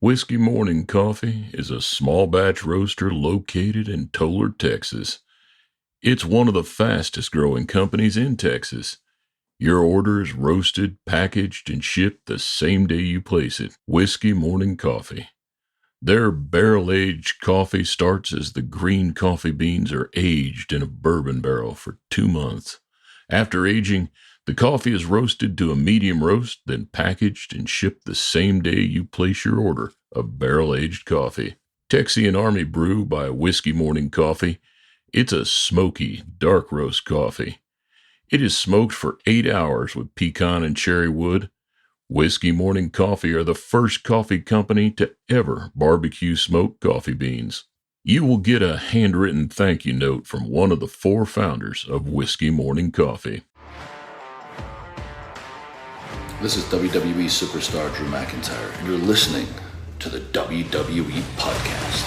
Whiskey Morning Coffee is a small batch roaster located in Tolar, Texas. It's one of the fastest growing companies in Texas. Your order is roasted, packaged, and shipped the same day you place it. Whiskey Morning Coffee. Their barrel-aged coffee starts as the green coffee beans are aged in a bourbon barrel for 2 months. After aging, the coffee is roasted to a medium roast, then packaged and shipped the same day you place your order of barrel-aged coffee. Texian Army Brew by Whiskey Morning Coffee. It's a smoky, dark roast coffee. It is smoked for 8 hours with pecan and cherry wood. Whiskey Morning Coffee are the first coffee company to ever barbecue smoked coffee beans. You will get a handwritten thank you note from one of the 4 founders of Whiskey Morning Coffee. This is WWE superstar Drew McIntyre, and you're listening to the WWE Podcast.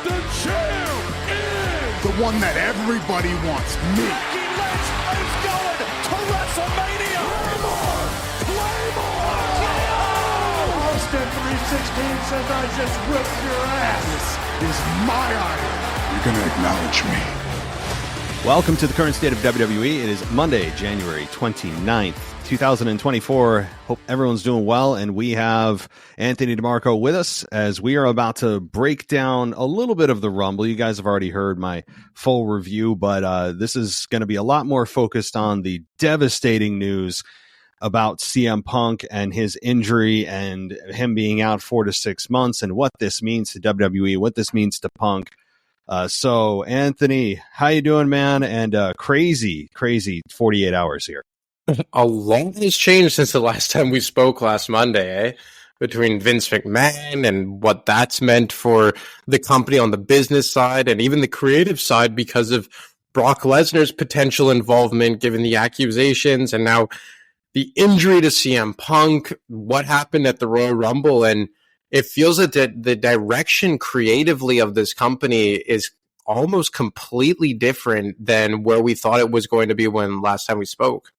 The champ is the one that everybody wants, me. Becky Lynch is going to WrestleMania. Claymore! Austin 316 says I just whipped your ass. This is my honor. You're going to acknowledge me. Welcome to the current state of WWE. It is Monday, January 29th, 2024. Hope everyone's doing well, and we have Anthony DeMarco with us as we are about to break down a little bit of the Rumble. You guys have already heard my full review, but this is going to be a lot more focused on the devastating news about CM Punk and his injury and him being out 4 to 6 months and what this means to WWE, what this means to Punk. So Anthony, how you doing, man? And crazy 48 hours here. A lot has changed since the last time we spoke last Monday, eh? Between Vince McMahon and what that's meant for the company on the business side and even the creative side because of Brock Lesnar's potential involvement given the accusations and now the injury to CM Punk, what happened at the Royal Rumble, and it feels that the direction creatively of this company is almost completely different than where we thought it was going to be when last time we spoke.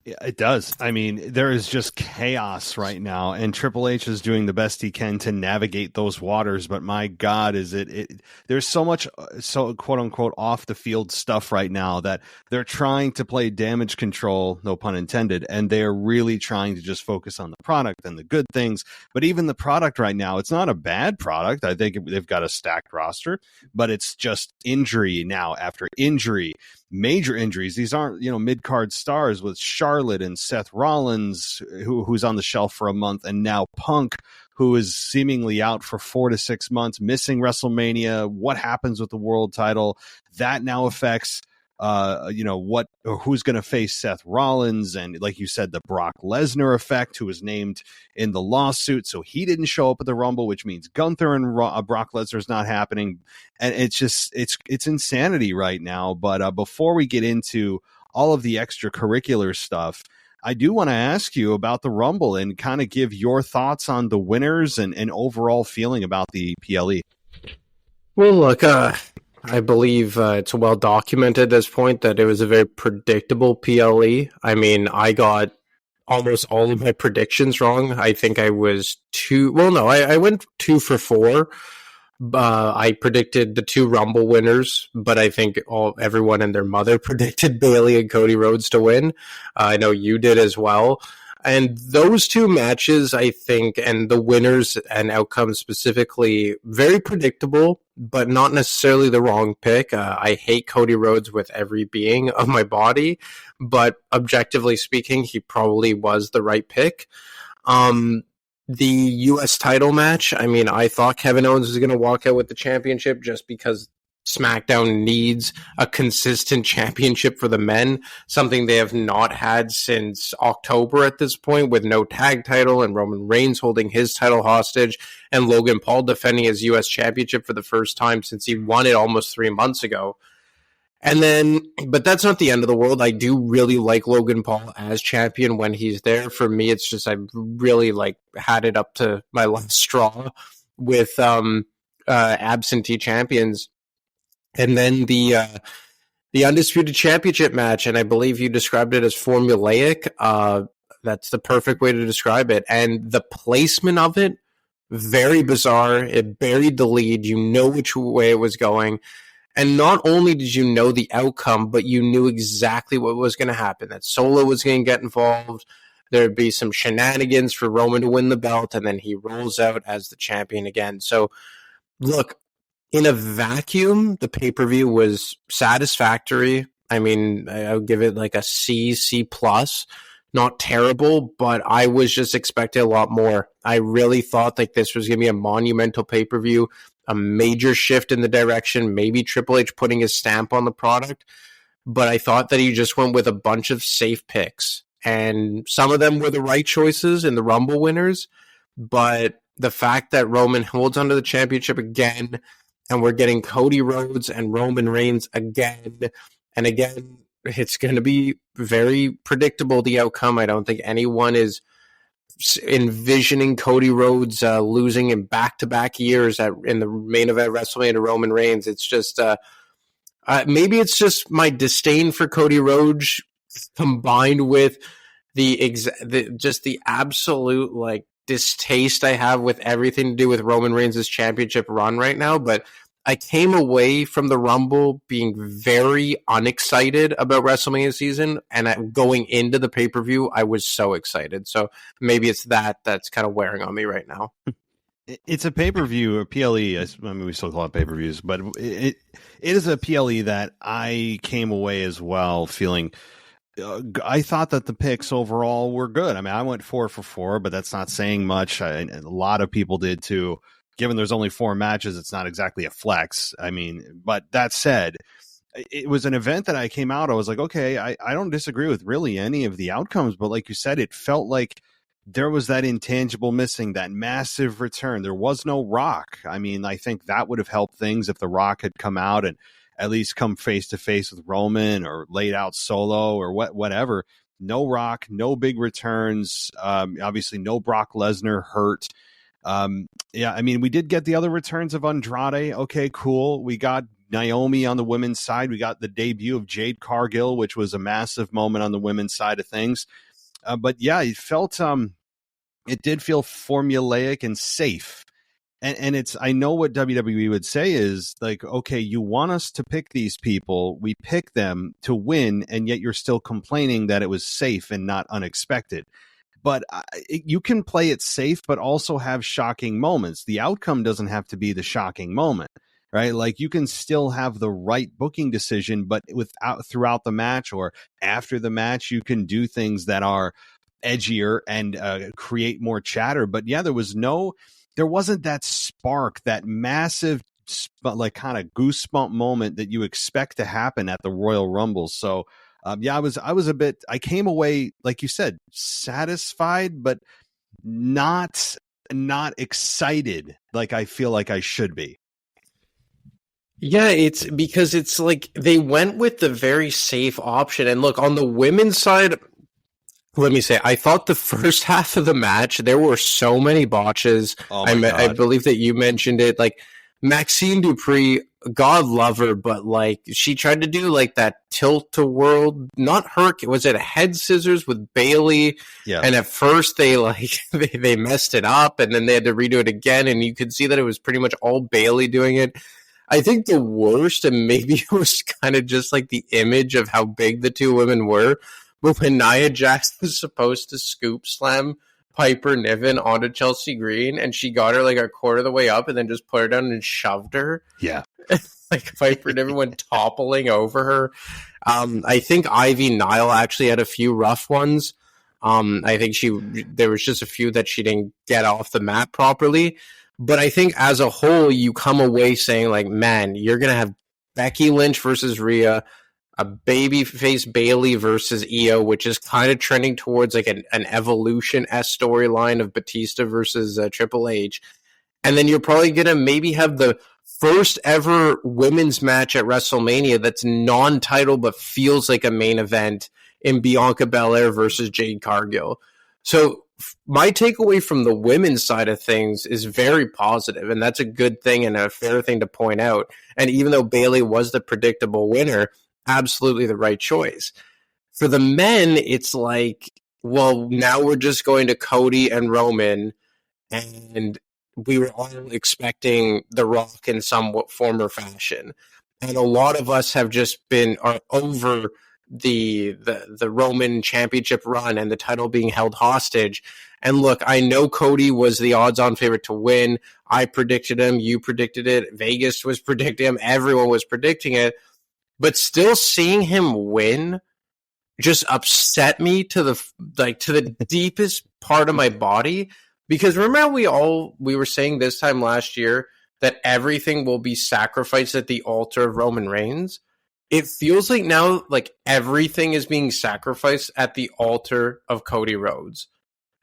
Yeah, it does. I mean, there is just chaos right now, and Triple H is doing the best he can to navigate those waters. But my God, is it there's so much, so quote unquote, off the field stuff right now that they're trying to play damage control, no pun intended, and they're really trying to just focus on the product and the good things. But even the product right now, it's not a bad product. I think they've got a stacked roster, but it's just injury now after injury. Major injuries. These aren't, mid-card stars with Charlotte and Seth Rollins, who's on the shelf for a month, and now Punk, who is seemingly out for 4 to 6 months, missing WrestleMania. What happens with the world title? That now affects, who's going to face Seth Rollins, and like you said, the Brock Lesnar effect, who was named in the lawsuit, so he didn't show up at the Rumble, which means Gunther and Brock Lesnar's not happening, and it's insanity right now. But before we get into all of the extracurricular stuff, I do want to ask you about the Rumble and kind of give your thoughts on the winners and overall feeling about the PLE. Well, look, I believe it's well documented at this point that it was a very predictable PLE. I mean, I got almost all of my predictions wrong. I think I was I went 2 for 4. I predicted the 2 Rumble winners, but I think everyone and their mother predicted Bayley and Cody Rhodes to win. I know you did as well. And those 2 matches, I think, and the winners and outcomes specifically, very predictable, but not necessarily the wrong pick. I hate Cody Rhodes with every being of my body, but objectively speaking, he probably was the right pick. The U.S. title match, I mean, I thought Kevin Owens was going to walk out with the championship just because SmackDown needs a consistent championship for the men, something they have not had since October at this point, with no tag title and Roman Reigns holding his title hostage and Logan Paul defending his U.S. championship for the first time since he won it almost 3 months ago. And then, but that's not the end of the world. I do really like Logan Paul as champion when he's there. For me, it's just I really had it up to my last straw with absentee champions. And then the Undisputed Championship match, and I believe you described it as formulaic. That's the perfect way to describe it. And the placement of it, very bizarre. It buried the lead. You know which way it was going. And not only did you know the outcome, but you knew exactly what was going to happen. That Solo was going to get involved. There'd be some shenanigans for Roman to win the belt, and then he rolls out as the champion again. So, look, in a vacuum, the pay-per-view was satisfactory. I mean, I would give it like a C, C+. Not terrible, but I was just expecting a lot more. I really thought like this was going to be a monumental pay-per-view, a major shift in the direction, maybe Triple H putting his stamp on the product. But I thought that he just went with a bunch of safe picks. And some of them were the right choices in the Rumble winners. But the fact that Roman holds onto the championship again, and we're getting Cody Rhodes and Roman Reigns again and again, it's going to be very predictable, the outcome. I don't think anyone is envisioning Cody Rhodes losing in back-to-back years in the main event WrestleMania to Roman Reigns. It's just maybe it's just my disdain for Cody Rhodes combined with the absolute like distaste I have with everything to do with Roman Reigns' championship run right now. But I came away from the Rumble being very unexcited about WrestleMania season, and going into the pay-per-view, I was so excited. So maybe it's that's kind of wearing on me right now. It's a pay-per-view, a PLE. I mean, we still call it pay-per-views, but it is a PLE that I came away as well feeling. I thought that the picks overall were good. I mean, I went 4 for 4, but that's not saying much. A lot of people did too. Given there's only 4 matches, it's not exactly a flex. I mean, but that said, it was an event that I came out. I was like, okay, I don't disagree with really any of the outcomes, but like you said, it felt like there was that intangible missing, that massive return. There was no Rock. I mean, I think that would have helped things if the Rock had come out and at least come face to face with Roman or laid out Solo or whatever. No Rock, no big returns. Obviously, no Brock Lesnar hurt. Yeah, I mean, we did get the other returns of Andrade. Okay, cool. We got Naomi on the women's side. We got the debut of Jade Cargill, which was a massive moment on the women's side of things. But yeah, it did feel formulaic and safe. And I know what WWE would say is like, okay, you want us to pick these people. We pick them to win. And yet you're still complaining that it was safe and not unexpected. But you can play it safe, but also have shocking moments. The outcome doesn't have to be the shocking moment, right? Like you can still have the right booking decision, but throughout the match or after the match, you can do things that are edgier and create more chatter. But yeah, there wasn't that spark, that massive, like kind of goosebump moment that you expect to happen at the Royal Rumble. So yeah, I came away, like you said, satisfied, but not excited like I feel like I should be. Yeah, it's because it's like they went with the very safe option. And look, on the women's side, let me say, I thought the first half of the match, there were so many botches. Oh my God. I believe that you mentioned it. Like Maxine Dupree, God love her, but like she tried to do like that tilt-a-whirl, not her, was it a head scissors with Bailey? Yeah. And at first they they messed it up and then they had to redo it again. And you could see that it was pretty much all Bailey doing it. I think the worst, and maybe it was kind of just like the image of how big the two women were, but when Nia Jax was supposed to scoop slam Piper Niven onto Chelsea Green, and she got her like a quarter of the way up and then just put her down and shoved her. Yeah. Like Piper Niven went toppling over her. I think Ivy Nile actually had a few rough ones. I think there was just a few that she didn't get off the mat properly. But I think as a whole, you come away saying like, man, you're going to have Becky Lynch versus Rhea, a babyface Bailey versus Io, which is kind of trending towards like an Evolution-esque storyline of Batista versus Triple H. And then you're probably going to maybe have the first ever women's match at WrestleMania that's non-title but feels like a main event in Bianca Belair versus Jade Cargill. So my takeaway from the women's side of things is very positive, and that's a good thing and a fair thing to point out. And even though Bailey was the predictable winner, absolutely the right choice. For the men, it's like well, now we're just going to Cody and Roman, and we were all expecting The Rock in some form or fashion. And a lot of us have just are over the Roman championship run and the title being held hostage. And look, I know Cody was the odds-on favorite to win. I predicted him. You predicted it. Vegas was predicting him. Everyone was predicting it. But still seeing him win just upset me to the deepest part of my body. Because remember we were saying this time last year that everything will be sacrificed at the altar of Roman Reigns. It feels like now like everything is being sacrificed at the altar of Cody Rhodes.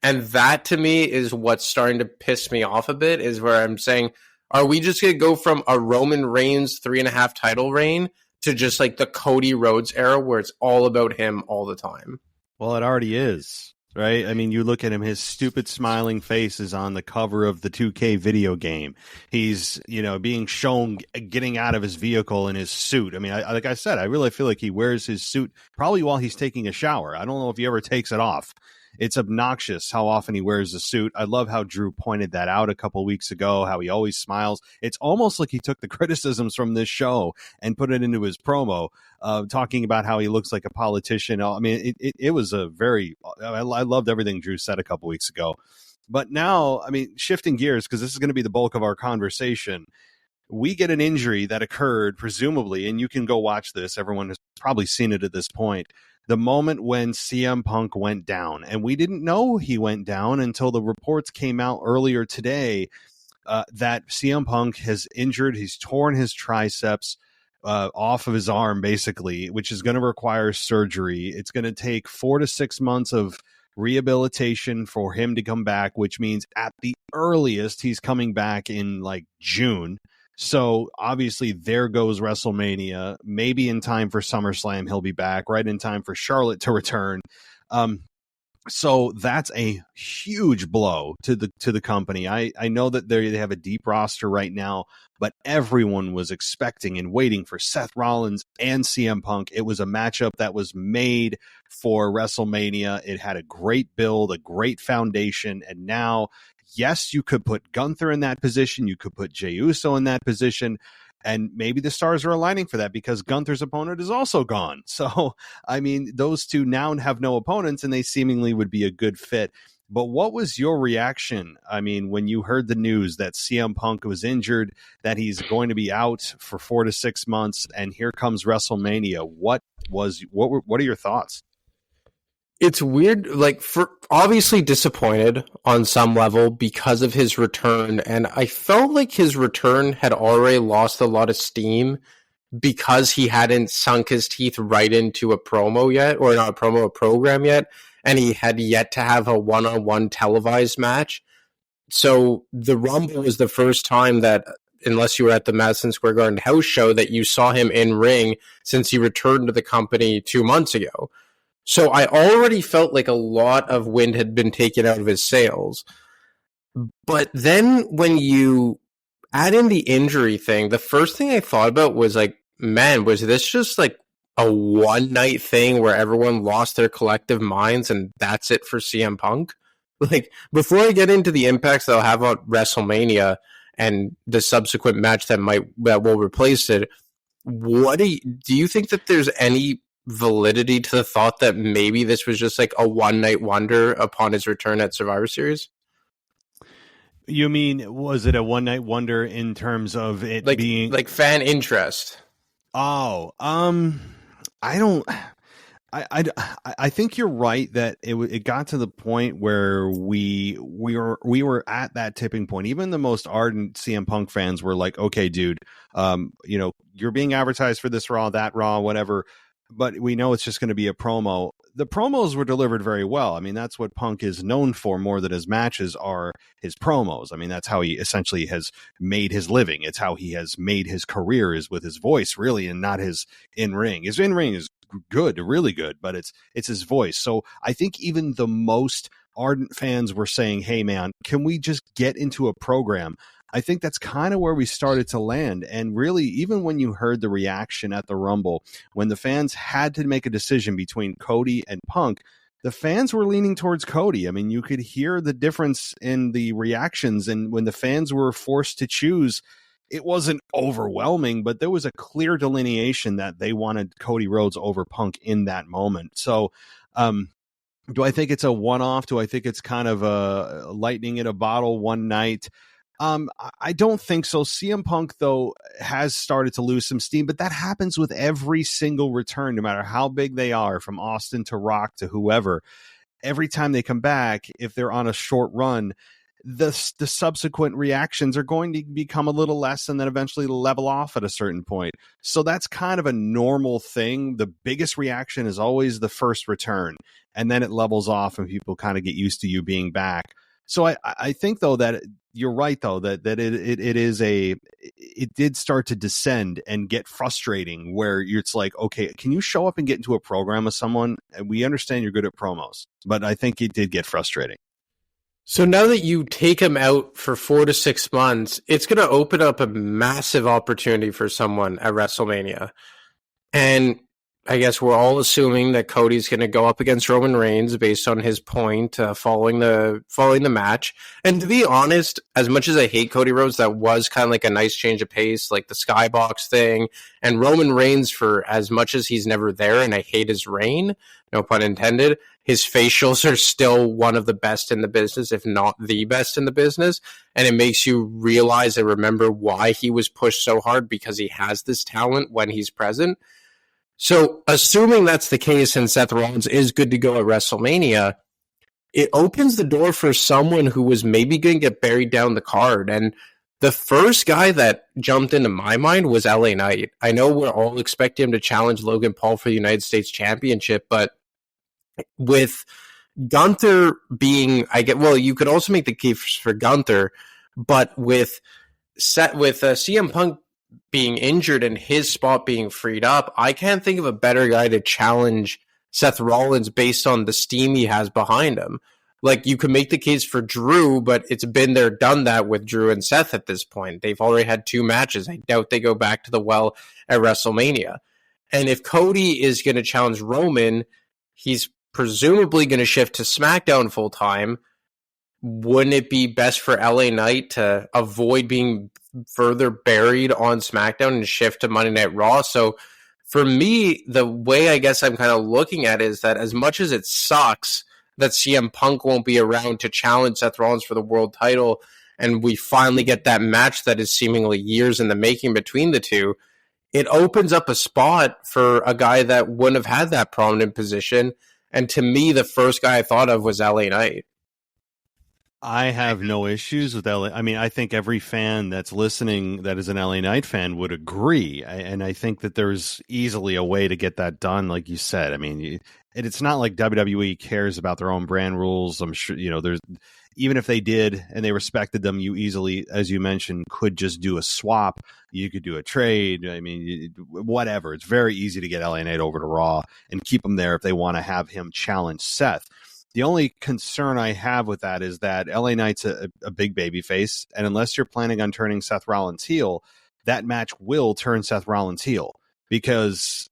And that to me is what's starting to piss me off a bit, is where I'm saying, are we just going to go from a Roman Reigns 3.5 title reign to just like the Cody Rhodes era where it's all about him all the time? Well, it already is, right? I mean, you look at him, his stupid smiling face is on the cover of the 2K video game. He's, being shown getting out of his vehicle in his suit. I mean, like I said, I really feel like he wears his suit probably while he's taking a shower. I don't know if he ever takes it off. It's obnoxious how often he wears a suit. I love how Drew pointed that out a couple weeks ago, how he always smiles. It's almost like he took the criticisms from this show and put it into his promo, talking about how he looks like a politician. I mean, it was I loved everything Drew said a couple weeks ago. But now, I mean, shifting gears, because this is going to be the bulk of our conversation, we get an injury that occurred, presumably, and you can go watch this. Everyone has probably seen it at this point. The moment when CM Punk went down, and we didn't know he went down until the reports came out earlier today that CM Punk has injured. He's torn his triceps off of his arm, basically, which is going to require surgery. It's going to take 4 to 6 months of rehabilitation for him to come back, which means at the earliest he's coming back in like June. So obviously there goes WrestleMania. Maybe in time for SummerSlam he'll be back, right in time for Charlotte to return. So that's a huge blow to the company. I know that they have a deep roster right now, but everyone was expecting and waiting for Seth Rollins and CM Punk. It was a matchup that was made for WrestleMania. It had a great build, a great foundation, and now, yes, you could put Gunther in that position. You could put Jey Uso in that position. And maybe the stars are aligning for that because Gunther's opponent is also gone. So, I mean, those two now have no opponents and they seemingly would be a good fit. But what was your reaction? I mean, when you heard the news that CM Punk was injured, that he's going to be out for 4 to 6 months, and here comes WrestleMania, what are your thoughts? It's weird, like, for obviously disappointed on some level because of his return, and I felt like his return had already lost a lot of steam because he hadn't sunk his teeth right into a promo yet, or not a promo, a program yet, and he had yet to have a one-on-one televised match. So the Rumble was the first time that, unless you were at the Madison Square Garden house show, that you saw him in ring since he returned to the company 2 months ago. So I already felt like a lot of wind had been taken out of his sails. But then when you add in the injury thing, the first thing I thought about was like, man, was this just like a one-night thing where everyone lost their collective minds and that's it for CM Punk? Like, before I get into the impacts that I'll have on WrestleMania and the subsequent match that will replace it, do you think that there's any validity to the thought that maybe this was just like a one-night wonder upon his return at Survivor Series? You mean, was it a one-night wonder in terms of it being like fan interest? Oh, I think you're right that it got to the point where we were at that tipping point. Even the most ardent CM Punk fans were like, okay, dude, you're being advertised for this Raw, that Raw, whatever, but we know it's just going to be a promo. The promos were delivered very well. I mean, that's what Punk is known for more than his matches are his promos. I mean, that's how he essentially has made his living. It's how he has made his career, is with his voice, really, and not his in-ring. His in-ring is good, really good, but it's his voice. So I think even the most ardent fans were saying, hey, man, can we just get into a program? I think that's kind of where we started to land. And really, even when you heard the reaction at the Rumble, when the fans had to make a decision between Cody and Punk, the fans were leaning towards Cody. I mean, you could hear the difference in the reactions, and when the fans were forced to choose, it wasn't overwhelming, but there was a clear delineation that they wanted Cody Rhodes over Punk in that moment. So, do I think it's a one-off? Do I think it's kind of a lightning in a bottle one night? I don't think so. CM Punk, though, has started to lose some steam, but that happens with every single return, no matter how big they are, from Austin to Rock to whoever. Every time they come back, if they're on a short run, the subsequent reactions are going to become a little less and then eventually level off at a certain point. So that's kind of a normal thing. The biggest reaction is always the first return, and then it levels off and people kind of get used to you being back. So I think, though, that you're right, though, that it did start to descend and get frustrating, where it's like, okay, can you show up and get into a program with someone? And we understand you're good at promos, but I think it did get frustrating. So now that you take him out for 4 to 6 months, it's going to open up a massive opportunity for someone at WrestleMania. And I guess we're all assuming that Cody's going to go up against Roman Reigns based on his point following the match. And to be honest, as much as I hate Cody Rhodes, that was kind of like a nice change of pace, like the skybox thing. And Roman Reigns, for as much as he's never there, and I hate his reign, no pun intended, his facials are still one of the best in the business, if not the best in the business. And it makes you realize and remember why he was pushed so hard, because he has this talent when he's present. So, assuming that's the case and Seth Rollins is good to go at WrestleMania, it opens the door for someone who was maybe going to get buried down the card. And the first guy that jumped into my mind was LA Knight. I know we're all expecting him to challenge Logan Paul for the United States Championship, but with Gunther being, you could also make the case for Gunther, but with CM Punk being injured and his spot being freed up, I can't think of a better guy to challenge Seth Rollins based on the steam he has behind him. Like, you could make the case for Drew, but it's been there, done that with Drew and Seth at this point. They've already had 2 matches. I doubt they go back to the well at WrestleMania. And if Cody is going to challenge Roman, he's presumably going to shift to SmackDown full time. Wouldn't it be best for LA Knight to avoid being further buried on SmackDown and shift to Monday Night Raw? So for me, the way I guess I'm kind of looking at it is that as much as it sucks that CM Punk won't be around to challenge Seth Rollins for the world title, and we finally get that match that is seemingly years in the making between the two, it opens up a spot for a guy that wouldn't have had that prominent position. And to me, the first guy I thought of was LA Knight. I have no issues with LA. I mean, I think every fan that's listening that is an LA Knight fan would agree. And I think that there's easily a way to get that done, like you said. I mean, it's not like WWE cares about their own brand rules. I'm sure, there's, even if they did and they respected them, you easily, as you mentioned, could just do a swap. You could do a trade. I mean, whatever. It's very easy to get LA Knight over to Raw and keep him there if they want to have him challenge Seth. The only concern I have with that is that LA Knight's a big baby face, and unless you're planning on turning Seth Rollins heel, that match will turn Seth Rollins heel, because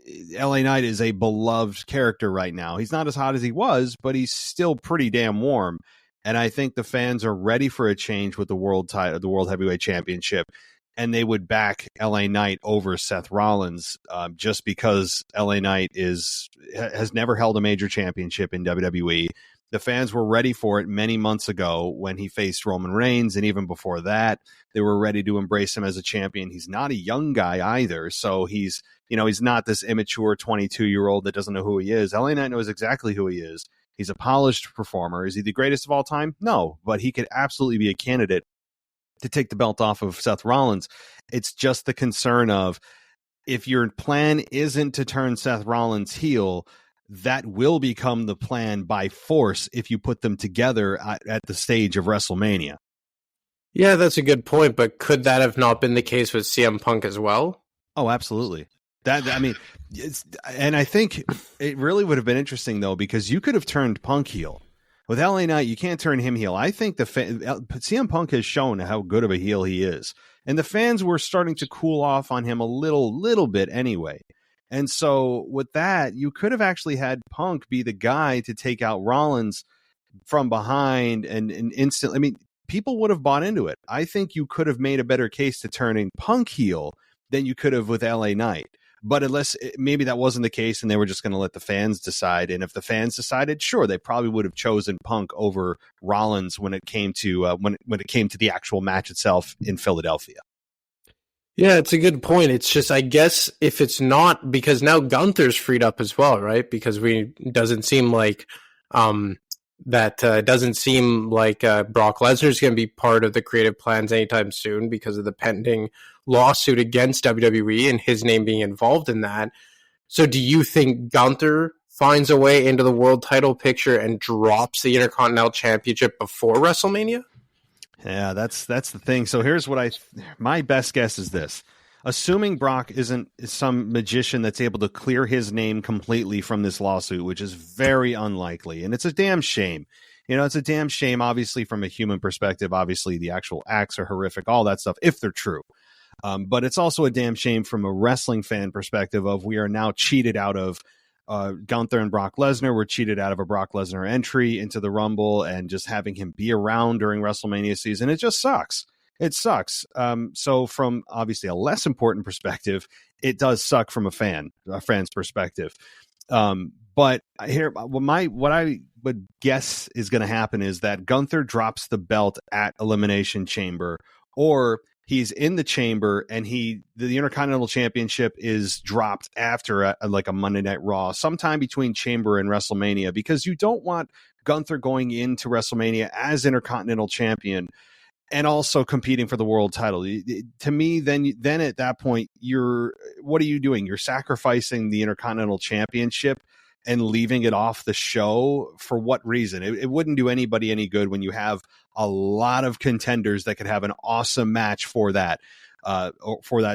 LA Knight is a beloved character right now. He's not as hot as he was, but he's still pretty damn warm, and I think the fans are ready for a change with the world title, the World Heavyweight Championship, and they would back LA Knight over Seth Rollins just because LA Knight has never held a major championship in WWE. The fans were ready for it many months ago when he faced Roman Reigns, and even before that, they were ready to embrace him as a champion. He's not a young guy either, so he's not this immature 22-year-old that doesn't know who he is. LA Knight knows exactly who he is. He's a polished performer. Is he the greatest of all time? No, but he could absolutely be a candidate to take the belt off of Seth Rollins. It's just the concern of, if your plan isn't to turn Seth Rollins heel, that will become the plan by force if you put them together at the stage of WrestleMania. Yeah, that's a good point, but could that have not been the case with CM Punk as well? Oh, absolutely. And I think it really would have been interesting, though, because you could have turned Punk heel. With LA Knight, you can't turn him heel. I think CM Punk has shown how good of a heel he is. And the fans were starting to cool off on him a little bit anyway. And so with that, you could have actually had Punk be the guy to take out Rollins from behind and instantly. I mean, people would have bought into it. I think you could have made a better case to turning Punk heel than you could have with LA Knight. But unless maybe that wasn't the case and they were just going to let the fans decide. And if the fans decided, sure, they probably would have chosen Punk over Rollins when it came to when it came to the actual match itself in Philadelphia. Yeah, it's a good point. It's just, I guess, if it's not, because now Gunther's freed up as well, right? Because doesn't seem like Brock Lesnar's going to be part of the creative plans anytime soon because of the pending lawsuit against WWE and his name being involved in that. So do you think Gunther finds a way into the world title picture and drops the Intercontinental Championship before WrestleMania? Yeah, that's the thing. So here's what my best guess is this. Assuming Brock isn't some magician that's able to clear his name completely from this lawsuit, which is very unlikely, and it's a damn shame. It's a damn shame, obviously, from a human perspective. Obviously, the actual acts are horrific, all that stuff, if they're true. But it's also a damn shame from a wrestling fan perspective of we are now cheated out of Gunther and Brock Lesnar. Were cheated out of a Brock Lesnar entry into the Rumble and just having him be around during WrestleMania season. It just sucks. It sucks. So from obviously a less important perspective, it does suck from a fan's perspective. But here, what I would guess is going to happen is that Gunther drops the belt at Elimination Chamber, or he's in the chamber and the Intercontinental Championship is dropped after a Monday Night Raw, sometime between Chamber and WrestleMania, because you don't want Gunther going into WrestleMania as Intercontinental Champion and also competing for the world title. To me, then at that point, what are you doing? You're sacrificing the Intercontinental Championship and leaving it off the show. For what reason? It wouldn't do anybody any good when you have a lot of contenders that could have an awesome match for that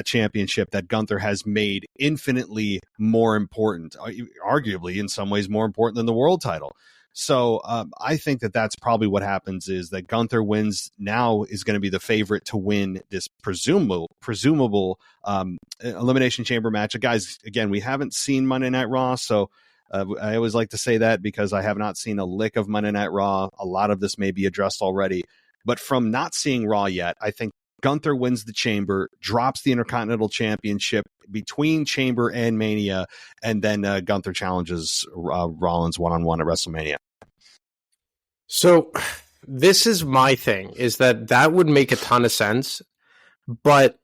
championship that Gunther has made infinitely more important, arguably in some ways more important than the world title. So I think that's probably what happens, is that Gunther wins now, is going to be the favorite to win this presumable Elimination Chamber match. Guys, again, we haven't seen Monday Night Raw, so I always like to say that because I have not seen a lick of Monday Night Raw. A lot of this may be addressed already, but from not seeing Raw yet, I think Gunther wins the Chamber, drops the Intercontinental Championship between Chamber and Mania, and then Gunther challenges Rollins one-on-one at WrestleMania. So this is my thing, is that would make a ton of sense, but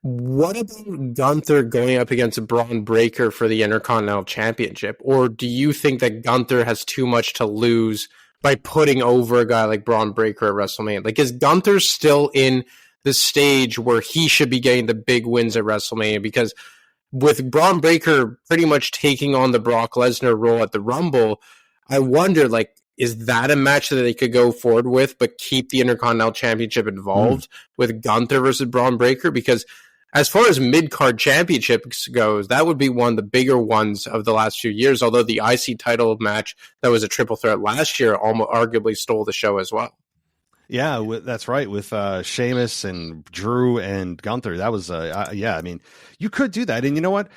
what about Gunther going up against Braun Breaker for the Intercontinental Championship? Or do you think that Gunther has too much to lose by putting over a guy like Braun Breaker at WrestleMania? Like, is Gunther still in the stage where he should be getting the big wins at WrestleMania? Because with Braun Breaker pretty much taking on the Brock Lesnar role at the Rumble, I wonder, is that a match that they could go forward with, but keep the Intercontinental Championship involved with Gunther versus Braun Breaker? Because as far as mid-card championships goes, that would be one of the bigger ones of the last few years, although the IC title match that was a triple threat last year almost arguably stole the show as well. Yeah, that's right. With Sheamus and Drew and Gunther, that was I mean, you could do that, and you know what?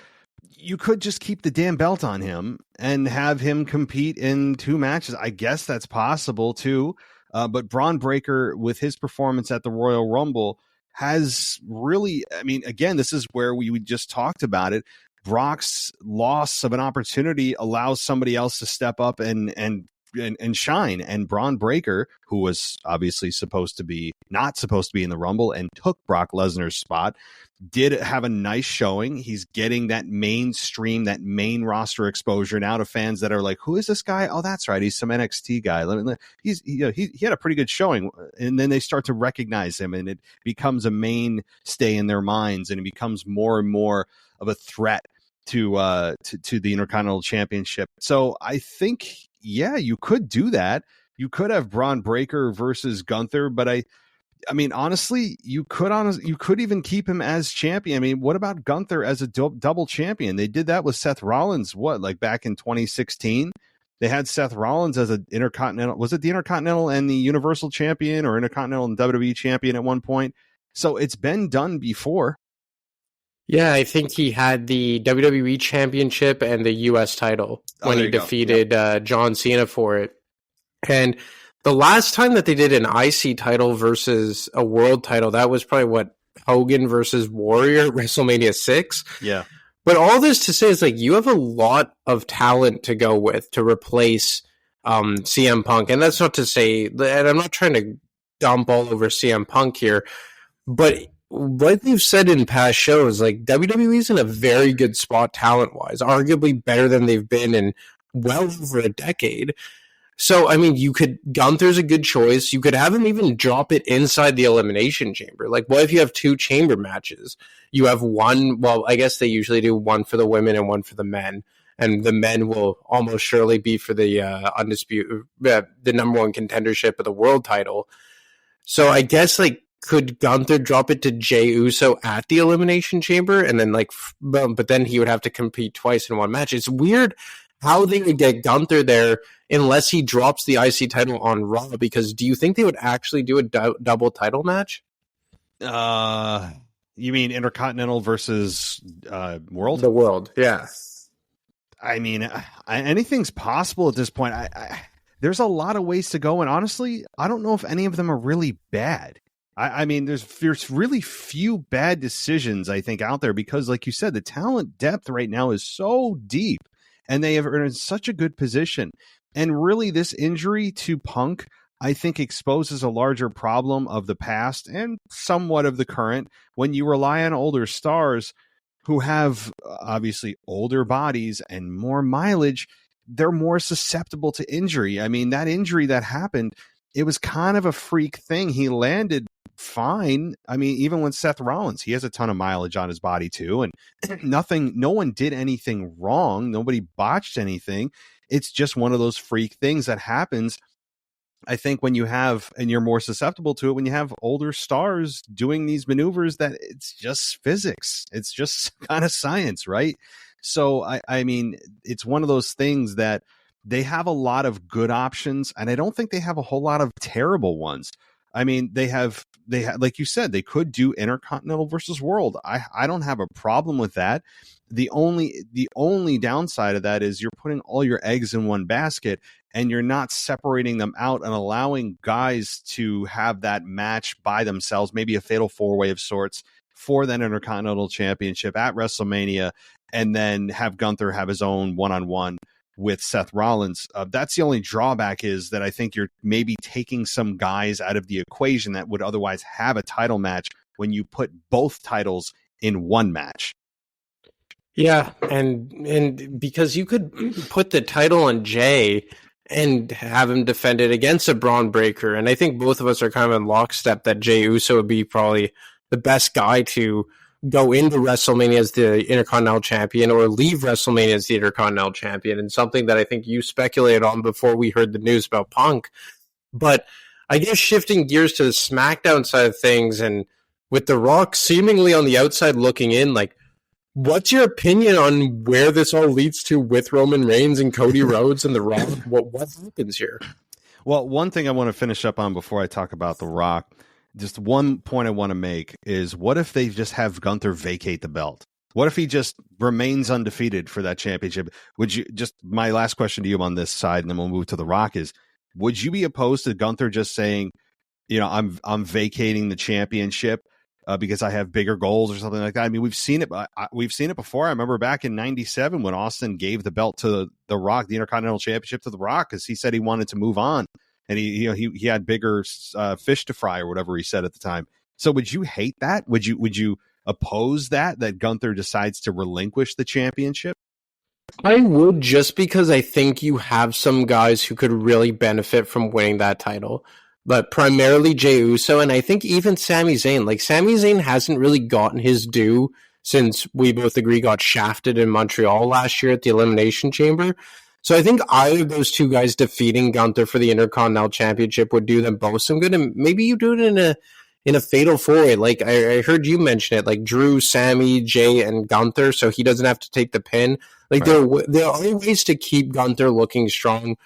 You could just keep the damn belt on him and have him compete in 2 matches. I guess that's possible too. But Braun Breaker, with his performance at the Royal Rumble, has really, I mean, again, this is where we just talked about it. Brock's loss of an opportunity allows somebody else to step up and shine. And Braun Breaker, who was obviously not supposed to be in the Rumble and took Brock Lesnar's spot, did have a nice showing. He's getting that mainstream, that main roster exposure now to fans that are like, who is this guy? Oh, that's right, he's some NXT guy. He had a pretty good showing, and then they start to recognize him, and it becomes a mainstay in their minds, and it becomes more and more of a threat to the Intercontinental Championship. So I think, yeah, you could do that. You could have Braun Breaker versus Gunther, but I mean, honestly, you could even keep him as champion. I mean, what about Gunther as a double champion? They did that with Seth Rollins, back in 2016? They had Seth Rollins as an Intercontinental. Was it the Intercontinental and the Universal Champion, or Intercontinental and WWE Champion at one point? So it's been done before. Yeah, I think he had the WWE Championship and the US title when he defeated John Cena for it. And the last time that they did an IC title versus a world title, that was probably what, Hogan versus Warrior, WrestleMania 6. Yeah. But all this to say is, like, you have a lot of talent to go with to replace CM Punk. And that's not to say, and I'm not trying to dump all over CM Punk here, but like we've said in past shows, like, WWE's in a very good spot talent-wise, arguably better than they've been in well over a decade. So, I mean, Gunther's a good choice. You could have him even drop it inside the Elimination Chamber. Like, what if you have 2 chamber matches? You have one, well, I guess they usually do one for the women and one for the men. And the men will almost surely be for the the number 1 contendership of the world title. So I guess, like, could Gunther drop it to Jey Uso at the Elimination Chamber? And then, like, but then he would have to compete twice in one match. It's weird how they would get Gunther there unless he drops the IC title on Raw, because do you think they would actually do a double title match? You mean Intercontinental versus World? The World, yeah. I mean, anything's possible at this point. There's a lot of ways to go, and honestly, I don't know if any of them are really bad. I mean, there's really few bad decisions, I think, out there, because, like you said, the talent depth right now is so deep, and they are in such a good position. And really, this injury to Punk, I think, exposes a larger problem of the past and somewhat of the current when you rely on older stars who have obviously older bodies and more mileage. They're more susceptible to injury. I mean, that injury that happened, it was kind of a freak thing. He landed fine. I mean, even with Seth Rollins, he has a ton of mileage on his body too, and no one did anything wrong. Nobody botched anything. It's just one of those freak things that happens. I think when you have, and you're more susceptible to it, when you have older stars doing these maneuvers, that it's just physics. It's just kind of science, right? So, I mean, it's one of those things that they have a lot of good options, and I don't think they have a whole lot of terrible ones. I mean, they have, like you said, they could do Intercontinental versus World. I don't have a problem with that. The only downside of that is you're putting all your eggs in one basket, and you're not separating them out and allowing guys to have that match by themselves, maybe a fatal 4-way of sorts for that Intercontinental Championship at WrestleMania, and then have Gunther have his own one-on-one with Seth Rollins. That's the only drawback, is that I think you're maybe taking some guys out of the equation that would otherwise have a title match when you put both titles in one match. Yeah, and because you could put the title on Jay and have him defend it against a Braun Breaker, and I think both of us are kind of in lockstep that Jey Uso would be probably the best guy to go into WrestleMania as the Intercontinental Champion, or leave WrestleMania as the Intercontinental Champion, and something that I think you speculated on before we heard the news about Punk. But I guess shifting gears to the SmackDown side of things, and with The Rock seemingly on the outside looking in, like, what's your opinion on where this all leads to with Roman Reigns and Cody Rhodes and The Rock? What happens here? Well, one thing I want to finish up on before I talk about The Rock, just one point I want to make is, what if they just have Gunther vacate the belt? What if he just remains undefeated for that championship? Would you, just my last question to you on this side, and then we'll move to The Rock, is, would you be opposed to Gunther just saying, you know, I'm vacating the championship because I have bigger goals or something like that? I mean, we've seen it before. I remember back in '97 when Austin gave the belt to The Rock, the Intercontinental Championship to The Rock, because he said he wanted to move on, and he had bigger fish to fry, or whatever he said at the time. So would you hate that? Would you oppose that Gunther decides to relinquish the championship? I would, just because I think you have some guys who could really benefit from winning that title, but primarily Jey Uso, and I think even Sami Zayn. Like, Sami Zayn hasn't really gotten his due since we both agree got shafted in Montreal last year at the Elimination Chamber. So I think either of those two guys defeating Gunther for the Intercontinental Championship would do them both some good, and maybe you do it in a fatal 4-way. Like, I heard you mention it, like Drew, Sammy, Jay, and Gunther, so he doesn't have to take the pin. Like, right. There are ways to keep Gunther looking strong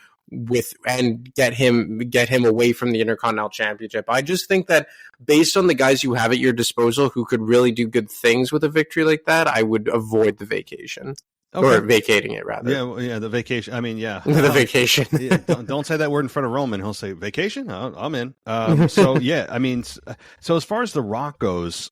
and get him away from the Intercontinental Championship. I just think that based on the guys you have at your disposal who could really do good things with a victory like that, I would avoid the vacation. Okay. Or vacating it, rather. Yeah, the vacation. I mean, yeah. The vacation. Yeah, don't say that word in front of Roman. He'll say, vacation? Oh, I'm in. So, yeah, I mean, so as far as The Rock goes,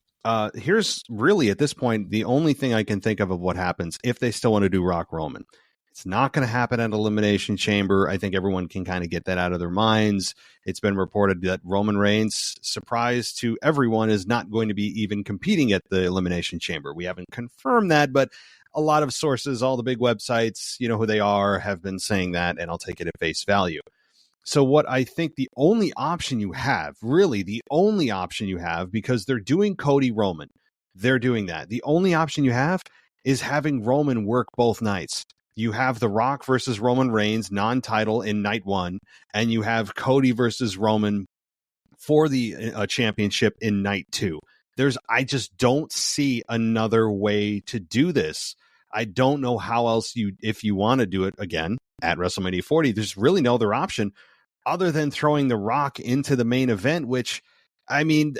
here's really, at this point, the only thing I can think of what happens if they still want to do Rock Roman. It's not going to happen at Elimination Chamber. I think everyone can kind of get that out of their minds. It's been reported that Roman Reigns, surprise to everyone, is not going to be even competing at the Elimination Chamber. We haven't confirmed that, but a lot of sources, all the big websites, you know who they are, have been saying that, and I'll take it at face value. So what I think the only option you have, really the only option you have, because they're doing Cody Roman, they're doing that. The only option you have is having Roman work both nights. You have The Rock versus Roman Reigns, non-title in night one, and you have Cody versus Roman for the championship in night two. I just don't see another way to do this. I don't know how else if you want to do it again at WrestleMania 40, there's really no other option other than throwing The Rock into the main event, which, I mean,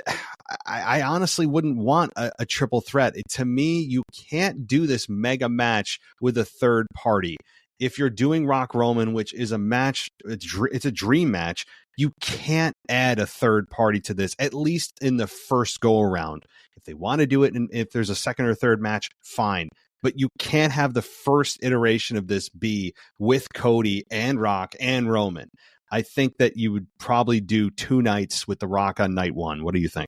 I honestly wouldn't want a triple threat. To me, you can't do this mega match with a third party. If you're doing Rock Roman, which is a match, it's a dream match, you can't add a third party to this, at least in the first go around. If they want to do it, and if there's a second or third match, fine. But you can't have the first iteration of this be with Cody and Rock and Roman. I think that you would probably do 2 nights with The Rock on night one. What do you think?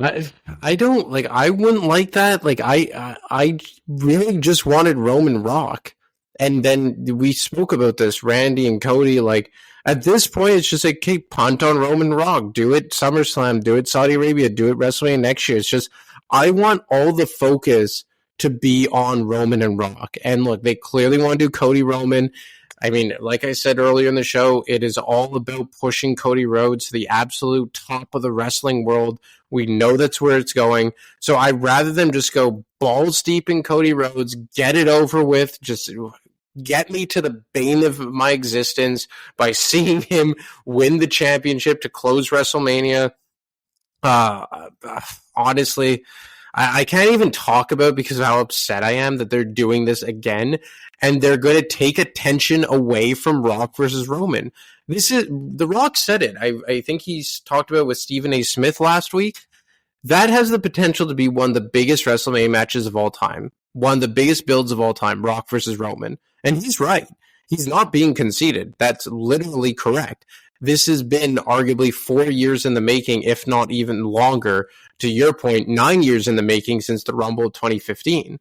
I don't like. I wouldn't like that. Like I really just wanted Roman Rock, and then we spoke about this, Randy and Cody. Like at this point, it's just like, okay, punt on Roman Rock. Do it SummerSlam. Do it Saudi Arabia. Do it WrestleMania next year. It's just I want all the focus to be on Roman and Rock. And look, they clearly want to do Cody Roman. I mean, like I said earlier in the show, it is all about pushing Cody Rhodes to the absolute top of the wrestling world. We know that's where it's going. So I'd rather them just go balls deep in Cody Rhodes, get it over with, just get me to the bane of my existence by seeing him win the championship to close WrestleMania. Honestly, I can't even talk about it because of how upset I am that they're doing this again, and they're going to take attention away from Rock versus Roman. This is The Rock said it. I think he's talked about it with Stephen A. Smith last week. That has the potential to be one of the biggest WrestleMania matches of all time, one of the biggest builds of all time, Rock versus Roman. And he's right. He's not being conceited. That's literally correct. This has been arguably 4 years in the making, if not even longer. To your point, 9 years in the making since the Rumble of 2015.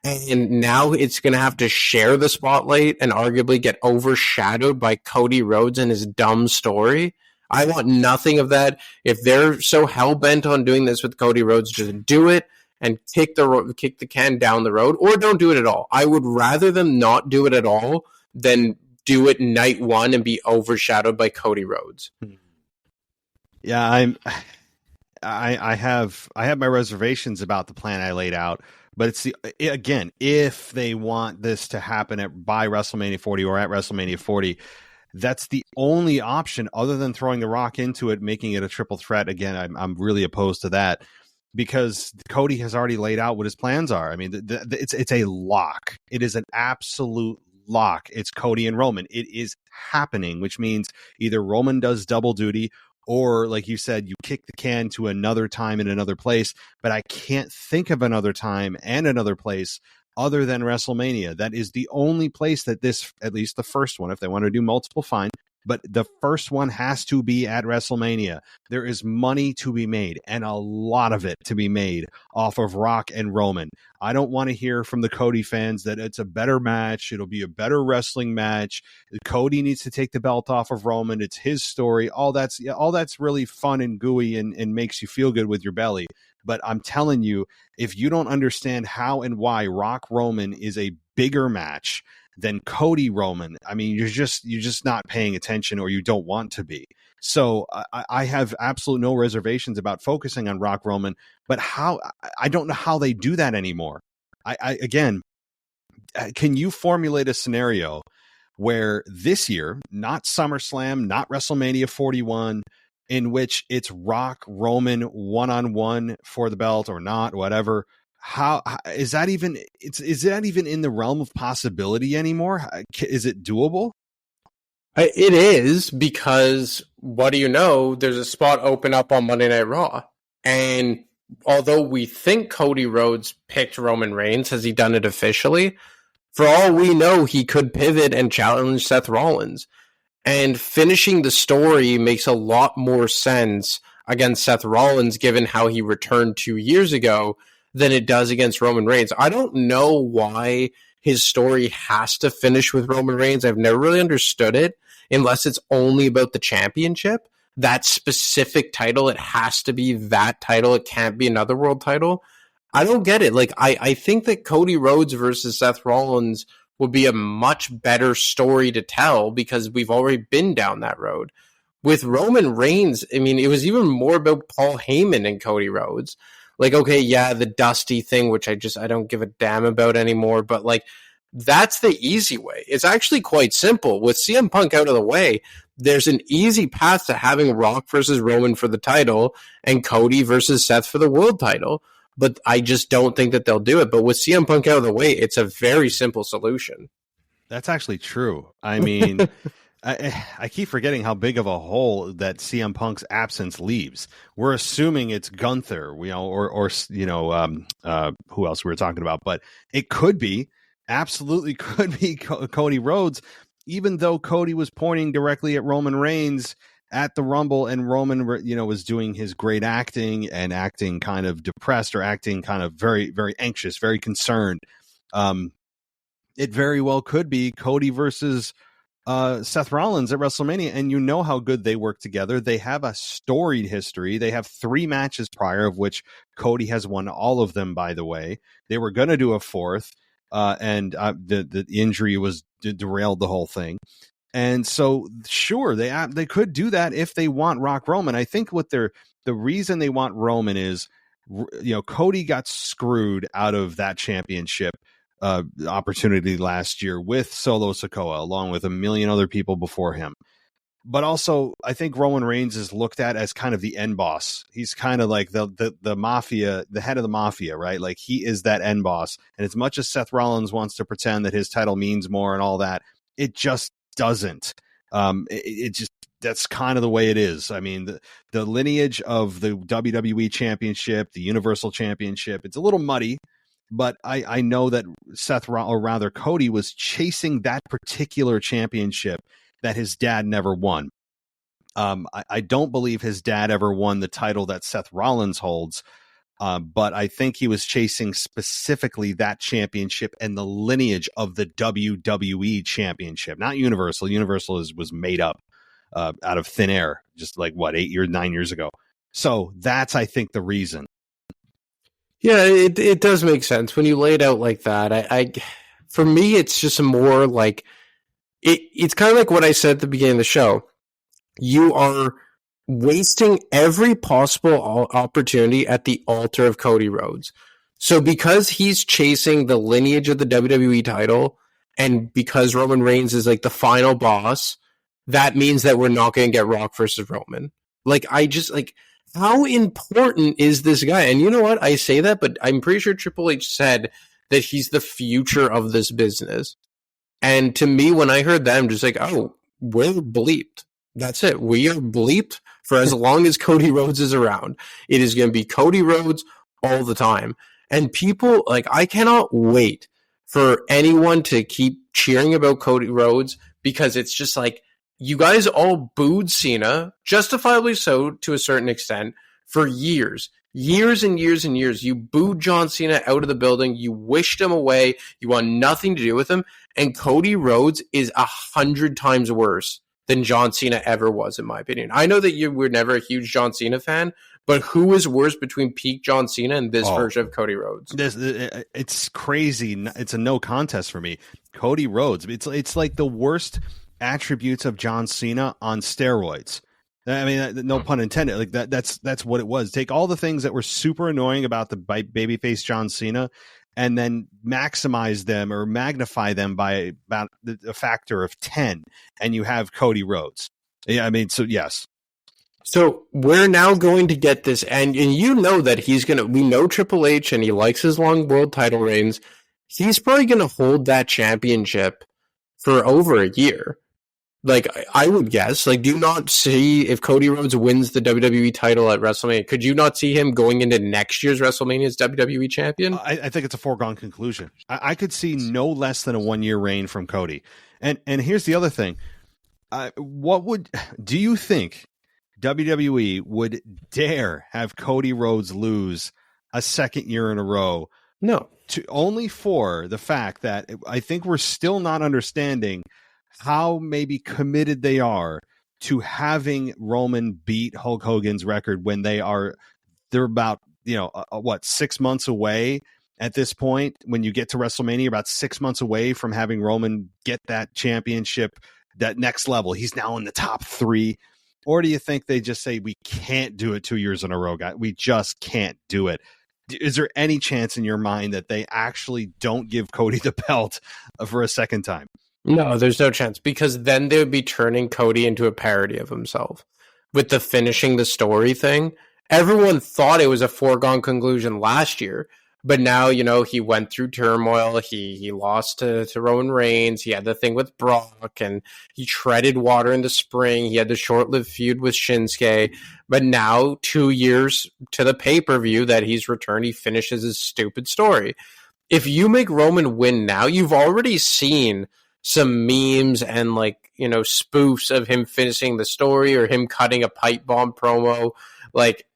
And now it's going to have to share the spotlight and arguably get overshadowed by Cody Rhodes and his dumb story. I want nothing of that. If they're so hell-bent on doing this with Cody Rhodes, just do it and kick the can down the road, or don't do it at all. I would rather them not do it at all than do it night one and be overshadowed by Cody Rhodes. Yeah, I have my reservations about the plan I laid out, but it's again, if they want this to happen by WrestleMania 40 or at WrestleMania 40, that's the only option other than throwing The Rock into it, making it a triple threat. Again, I'm really opposed to that because Cody has already laid out what his plans are. I mean, it's a lock. It is an absolute lock. It's Cody and Roman. It is happening, which means either Roman does double duty or, like you said, you kick the can to another time in another place. But I can't think of another time and another place other than WrestleMania. That is the only place that this, at least the first one, if they want to do multiple, fine. But the first one has to be at WrestleMania. There is money to be made, and a lot of it to be made off of Rock and Roman. I don't want to hear from the Cody fans that it's a better match. It'll be a better wrestling match. Cody needs to take the belt off of Roman. It's his story. All that's really fun and gooey and makes you feel good with your belly. But I'm telling you, if you don't understand how and why Rock Roman is a bigger match than Cody Roman, I mean, you're just not paying attention, or you don't want to be. So I have absolute no reservations about focusing on Rock Roman, but I don't know how they do that anymore. Again, can you formulate a scenario where this year, not SummerSlam, not WrestleMania 41, in which it's Rock Roman one-on-one for the belt or not, whatever. How is that even? Is that even in the realm of possibility anymore? Is it doable? It is, because what do you know? There's a spot open up on Monday Night Raw, and although we think Cody Rhodes picked Roman Reigns, has he done it officially? For all we know, he could pivot and challenge Seth Rollins. And finishing the story makes a lot more sense against Seth Rollins, given how he returned 2 years ago, than it does against Roman Reigns. I don't know why his story has to finish with Roman Reigns. I've never really understood it, unless it's only about the championship. That specific title, it has to be that title. It can't be another world title. I don't get it. Like, I think that Cody Rhodes versus Seth Rollins would be a much better story to tell, because we've already been down that road. With Roman Reigns, I mean, it was even more about Paul Heyman and Cody Rhodes. Like, okay, yeah, the Dusty thing, which I don't give a damn about anymore, but like, that's the easy way. It's actually quite simple. With CM Punk out of the way, there's an easy path to having Rock versus Roman for the title and Cody versus Seth for the world title. But I just don't think that they'll do it. But with CM Punk out of the way, it's a very simple solution. That's actually true. I mean, I keep forgetting how big of a hole that CM Punk's absence leaves. We're assuming it's Gunther, you know, or who else we were talking about, but it could be, absolutely could be Cody Rhodes, even though Cody was pointing directly at Roman Reigns at the Rumble, and Roman, you know, was doing his great acting and acting kind of depressed, or acting kind of very, very anxious, very concerned. It very well could be Cody versus Seth Rollins at WrestleMania, and you know how good they work together. They have a storied history. They have 3 matches prior, of which Cody has won all of them, by the way. They were going to do a 4th, and the injury was derailed the whole thing. And so, sure, they could do that if they want Rock Roman. I think the reason they want Roman is, you know, Cody got screwed out of that championship opportunity last year with Solo Sikoa, along with a million other people before him. But also, I think Roman Reigns is looked at as kind of the end boss. He's kind of like the mafia, the head of the mafia, right? Like, he is that end boss. And as much as Seth Rollins wants to pretend that his title means more and all that, it just doesn't. It just, that's kind of the way it is. I mean, the lineage of the WWE Championship, the Universal Championship, it's a little muddy, but I know that Cody was chasing that particular championship that his dad never won. I don't believe his dad ever won the title that Seth Rollins holds, but I think he was chasing specifically that championship and the lineage of the WWE Championship, not Universal. Universal was made up out of thin air, just like 9 years ago. So that's, I think, the reason. Yeah, it does make sense when you lay it out like that. I for me, it's just more like it's kind of like what I said at the beginning of the show. You are wasting every possible opportunity at the altar of Cody Rhodes. So because he's chasing the lineage of the WWE title, and because Roman Reigns is like the final boss, that means that we're not going to get Rock versus Roman. Like, I just, like, how important is this guy? And you know what? I say that, but I'm pretty sure Triple H said that he's the future of this business. And to me, when I heard that, I'm just like, oh, we're bleeped. That's it. We are bleeped for as long as Cody Rhodes is around. It is going to be Cody Rhodes all the time. And people, like, I cannot wait for anyone to keep cheering about Cody Rhodes, because it's just like, you guys all booed Cena, justifiably so to a certain extent, for years. Years and years and years. You booed John Cena out of the building. You wished him away. You want nothing to do with him. And Cody Rhodes is 100 times worse than John Cena ever was, in my opinion. I know that you were never a huge John Cena fan, but who is worse between peak John Cena and this version of Cody Rhodes? It's crazy. It's a no contest for me. Cody Rhodes. It's like the worst attributes of John Cena on steroids. I mean, no pun intended. Like that's what it was. Take all the things that were super annoying about the babyface John Cena and then maximize them or magnify them by about a factor of 10, and you have Cody Rhodes. Yeah, I mean, so yes. So we're now going to get this, and you know that we know Triple H, and he likes his long world title reigns. He's probably going to hold that championship for over a year. Like, I would guess. Like, do you not see, if Cody Rhodes wins the WWE title at WrestleMania, could you not see him going into next year's WrestleMania as WWE champion? I think it's a foregone conclusion. I could see no less than a 1-year reign from Cody. And here's the other thing. Do you think WWE would dare have Cody Rhodes lose a second year in a row? No. Only for the fact that I think we're still not understanding how maybe committed they are to having Roman beat Hulk Hogan's record when they're about, 6 months away at this point. When you get to WrestleMania, about 6 months away from having Roman get that championship, that next level. He's now in the top 3. Or do you think they just say, we can't do it 2 years in a row, guys? We just can't do it. Is there any chance in your mind that they actually don't give Cody the belt for a second time? No, there's no chance, because then they would be turning Cody into a parody of himself. With the finishing the story thing, everyone thought it was a foregone conclusion last year, but now, he went through turmoil. He lost to Roman Reigns. He had the thing with Brock, and he treaded water in the spring. He had the short-lived feud with Shinsuke. But now, 2 years to the pay-per-view that he's returned, he finishes his stupid story. If you make Roman win now, you've already seen some memes and spoofs of him finishing the story or him cutting a pipe bomb promo,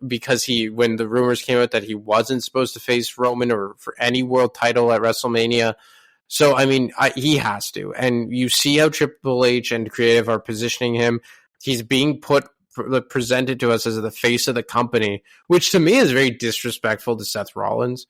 because when the rumors came out that he wasn't supposed to face Roman or for any world title at WrestleMania. So, I mean, he has to. And you see how Triple H and creative are positioning him. He's being presented to us as the face of the company, which to me is very disrespectful to Seth Rollins.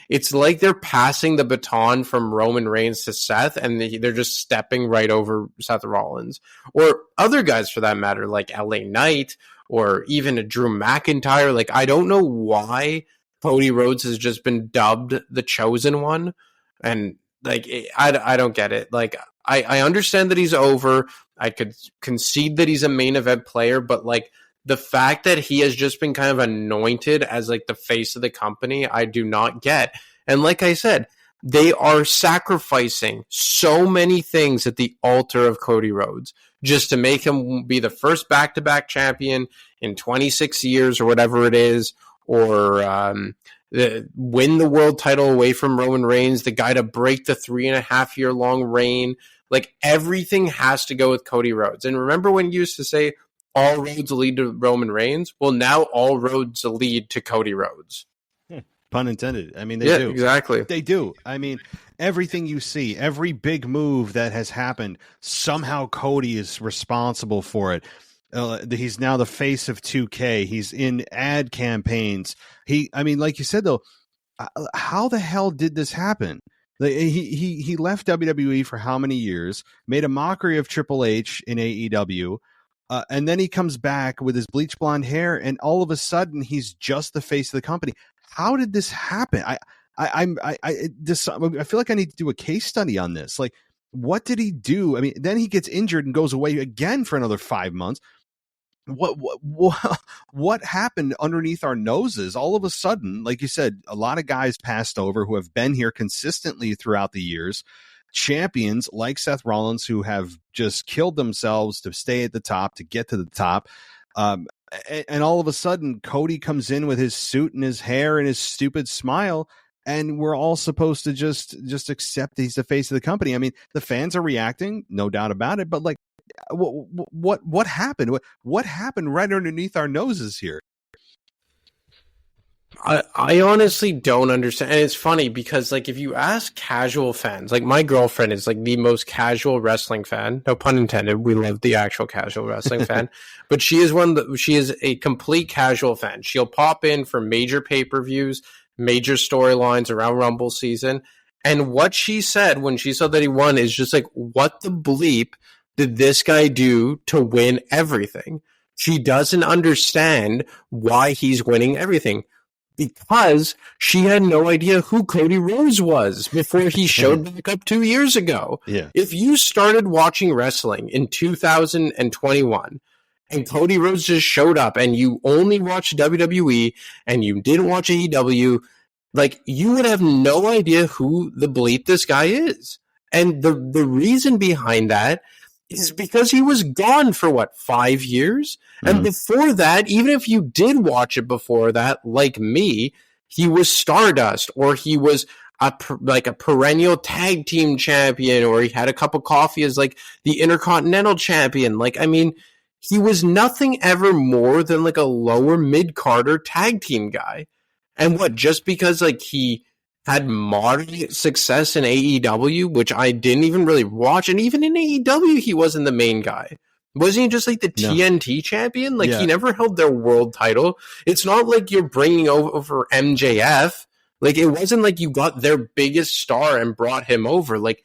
It's like they're passing the baton from Roman Reigns to Seth, and they're just stepping right over Seth Rollins. Or other guys, for that matter, like LA Knight, or even a Drew McIntyre. I don't know why Cody Rhodes has just been dubbed the chosen one. And, I don't get it. I understand that he's over. I could concede that he's a main event player, but, the fact that he has just been kind of anointed as the face of the company, I do not get. And like I said, they are sacrificing so many things at the altar of Cody Rhodes just to make him be the first back-to-back champion in 26 years or whatever it is, or win the world title away from Roman Reigns, the guy to break the 3.5-year-long reign. Everything has to go with Cody Rhodes. And remember when you used to say, all roads lead to Roman Reigns? Well, now all roads lead to Cody Rhodes. Pun intended. I mean, they do. Exactly. They do. I mean, everything you see, every big move that has happened, somehow Cody is responsible for it. He's now the face of 2K. He's in ad campaigns. Like you said, though, how the hell did this happen? He left WWE for how many years, made a mockery of Triple H in AEW, and then he comes back with his bleach blonde hair, and all of a sudden he's just the face of the company. How did this happen? I feel like I need to do a case study on this. What did he do? I mean, then he gets injured and goes away again for another 5 months. What happened underneath our noses? All of a sudden, like you said, a lot of guys passed over who have been here consistently throughout the years. Champions like Seth Rollins who have just killed themselves to stay at the top, to get to the top. And all of a sudden, Cody comes in with his suit and his hair and his stupid smile, and we're all supposed to just accept he's the face of the company. I mean, the fans are reacting, no doubt about it, but what happened? What happened right underneath our noses here? I honestly don't understand. And it's funny because if you ask casual fans, my girlfriend is the most casual wrestling fan. No pun intended. We love the actual casual wrestling fan, but she is a complete casual fan. She'll pop in for major pay-per-views, major storylines around Rumble season. And what she said when she saw that he won is just what the bleep did this guy do to win everything? She doesn't understand why he's winning everything. because she had no idea who Cody Rhodes was before he showed back up 2 years ago. Yeah. If you started watching wrestling in 2021 and Cody Rhodes just showed up and you only watched WWE and you didn't watch AEW, like, you would have no idea who the bleep this guy is. And the reason behind that is because he was gone for 5 years? And before that, even if you did watch it before that, like me, he was Stardust, or he was a perennial tag team champion, or he had a cup of coffee as like the Intercontinental champion. Like, I mean, he was nothing ever more than like a lower mid-carder tag team guy. And just because like he had moderate success in AEW, which I didn't even really watch, and even in AEW, he wasn't the main guy. Wasn't he just like the TNT champion? Like, he never held their world title. It's not like you're bringing over MJF. Like, it wasn't like you got their biggest star and brought him over. Like,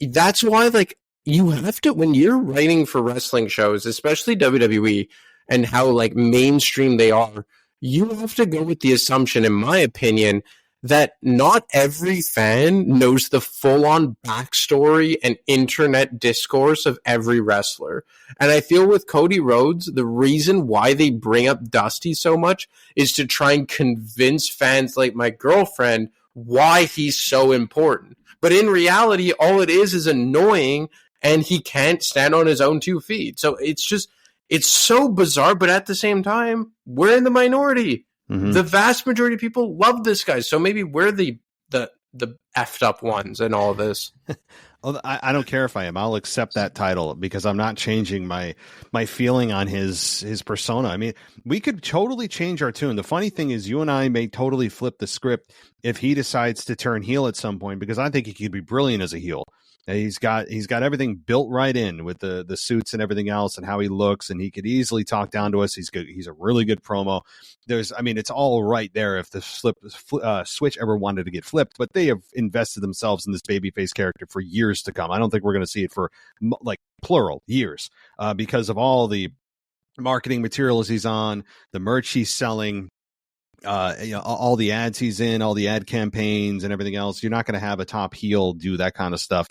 that's why, like, you have to, when you're writing for wrestling shows, especially WWE, and how, like, mainstream they are, you have to go with the assumption, in my opinion, that not every fan knows the full-on backstory and internet discourse of every wrestler. And I feel with Cody Rhodes, the reason why they bring up Dusty so much is to try and convince fans like my girlfriend why he's so important. But in reality, all it is annoying, and he can't stand on his own 2 feet. So it's so bizarre, but at the same time, we're in the minority. The vast majority of people love this guy, so maybe we're the effed up ones in all of this. I don't care if I am. I'll accept that title because I'm not changing my feeling on his persona. I mean, we could totally change our tune. The funny thing is, you and I may totally flip the script if he decides to turn heel at some point, because I think he could be brilliant as a heel. He's got everything built right in with the suits and everything else and how he looks, and he could easily talk down to us. He's good. He's a really good promo. It's all right there if the switch ever wanted to get flipped, but they have invested themselves in this babyface character for years to come. I don't think we're going to see it for like plural years because of all the marketing materials he's on, the merch he's selling, all the ads he's in, all the ad campaigns and everything else. You're not going to have a top heel do that kind of stuff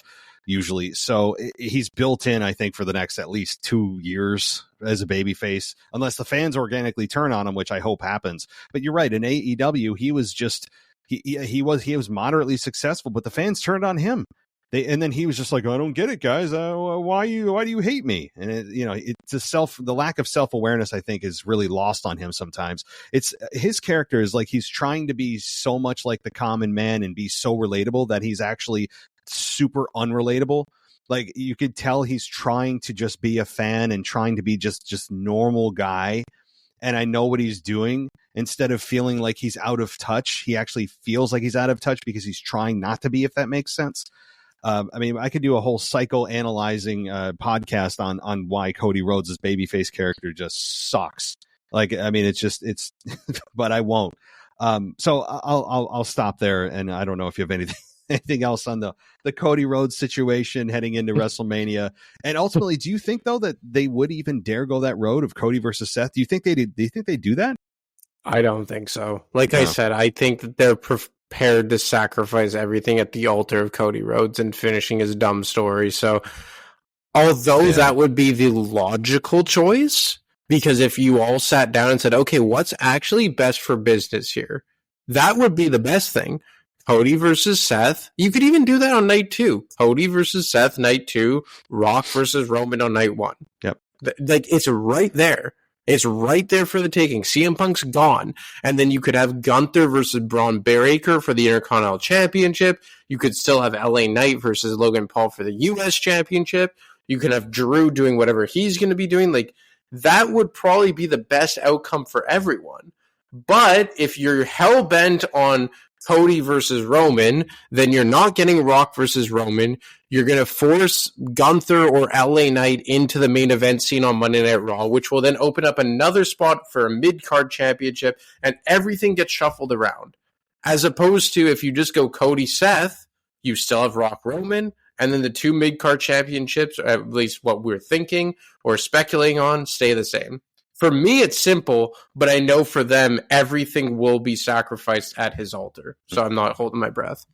usually. So he's built in, I think, for the next at least 2 years as a babyface, unless the fans organically turn on him, which I hope happens. But you're right. In AEW, he was just he was moderately successful, but the fans turned on him. And then he was just like, I don't get it, guys. Why do you hate me? And the lack of self-awareness, I think, is really lost on him sometimes. It's his character is like he's trying to be so much like the common man and be so relatable that he's actually super unrelatable. Like, you could tell he's trying to just be a fan and trying to be just normal guy. And I know what he's doing. Instead of feeling like he's out of touch, he actually feels like he's out of touch because he's trying not to be, if that makes sense. I could do a whole psychoanalyzing podcast on why Cody Rhodes' babyface character just sucks. Like, I mean, it's, but I won't. So I'll stop there, and I don't know if you have anything else on the Cody Rhodes situation heading into WrestleMania. And ultimately, do you think though that they would even dare go that road of Cody versus Seth? Do you think they do that? I don't think so. Like I said, I think that they're prepared to sacrifice everything at the altar of Cody Rhodes and finishing his dumb story. So although that would be the logical choice, because if you all sat down and said, okay, what's actually best for business here? That would be the best thing. Cody versus Seth. You could even do that on night 2. Cody versus Seth, night 2. Rock versus Roman on night 1. Yep. Like, it's right there. It's right there for the taking. CM Punk's gone. And then you could have Gunther versus Braun Breaker for the Intercontinental Championship. You could still have LA Knight versus Logan Paul for the US Championship. You can have Drew doing whatever he's going to be doing. Like, that would probably be the best outcome for everyone. But if you're hell-bent on Cody versus Roman, then you're not getting Rock versus Roman. You're going to force Gunther or LA Knight into the main event scene on Monday Night Raw, which will then open up another spot for a mid-card championship, and everything gets shuffled around. As opposed to if you just go Cody Seth, you still have Rock Roman, and then the 2 mid-card championships, or at least what we're thinking or speculating on, stay the same. For me, it's simple, but I know for them, everything will be sacrificed at his altar. So I'm not holding my breath.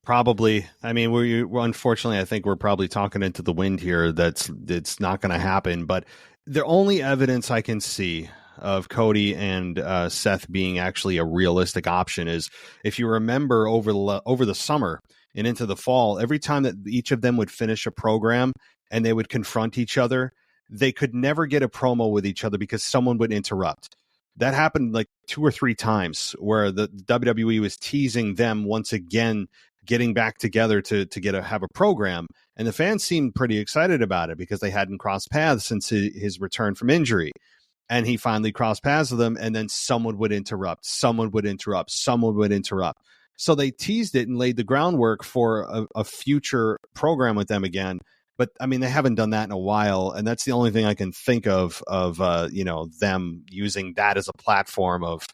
Probably. I mean, we're unfortunately, I think we're probably talking into the wind here. It's not going to happen. But the only evidence I can see of Cody and Seth being actually a realistic option is, if you remember over the summer and into the fall, every time that each of them would finish a program and they would confront each other, they could never get a promo with each other because someone would interrupt. That happened like 2 or 3 times where the WWE was teasing them once again getting back together to have a program, and the fans seemed pretty excited about it because they hadn't crossed paths since his return from injury. And he finally crossed paths with them, and then someone would interrupt. So they teased it and laid the groundwork for a future program with them again. But I mean, they haven't done that in a while, and that's the only thing I can think of them using that as a platform of,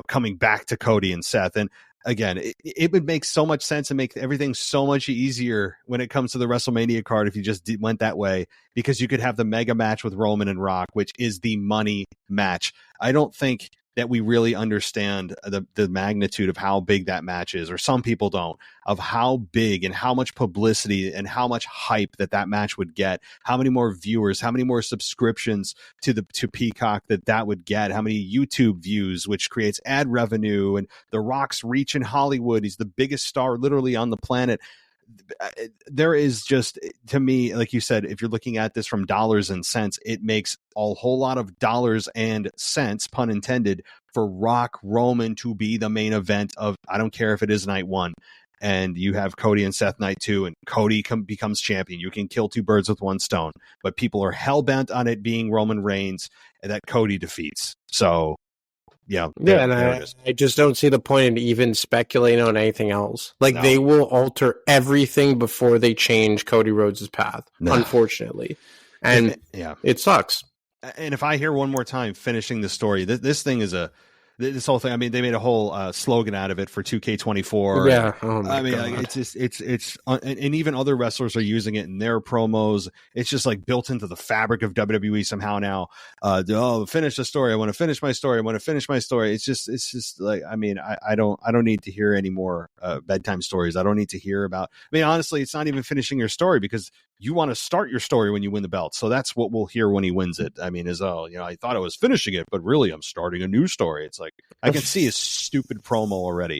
coming back to Cody and Seth. And again, it would make so much sense and make everything so much easier when it comes to the WrestleMania card if you just went that way, because you could have the mega match with Roman and Rock, which is the money match. I don't think that we really understand the magnitude of how big that match is, or some people don't, of how big and how much publicity and how much hype that match would get, how many more viewers, how many more subscriptions to Peacock that would get, how many YouTube views, which creates ad revenue, and The Rock's reach in Hollywood. He's the biggest star literally on the planet. There is just, to me, like you said, if you're looking at this from dollars and cents, it makes a whole lot of dollars and cents, pun intended, for Rock Roman to be the main event of, I don't care if it is night 1, and you have Cody and Seth night 2, and Cody becomes champion. You can kill 2 birds with 1 stone, but people are hell bent on it being Roman Reigns and that Cody defeats. So I just don't see the point in even speculating on anything else. Like, they will alter everything before they change Cody Rhodes' path, unfortunately. And it sucks. And if I hear one more time finishing the story, this thing is this whole thing. I mean, they made a whole slogan out of it for 2K24. Yeah. Like, it's and even other wrestlers are using it in their promos. It's just like built into the fabric of WWE somehow now. Finish the story. I want to finish my story. It's just like, I mean, I don't need to hear any more bedtime stories. I don't need to hear about, I mean, honestly, it's not even finishing your story, because you want to start your story when you win the belt. So that's what we'll hear when he wins it. I mean, I thought I was finishing it, but really I'm starting a new story. It's like, I can see his stupid promo already.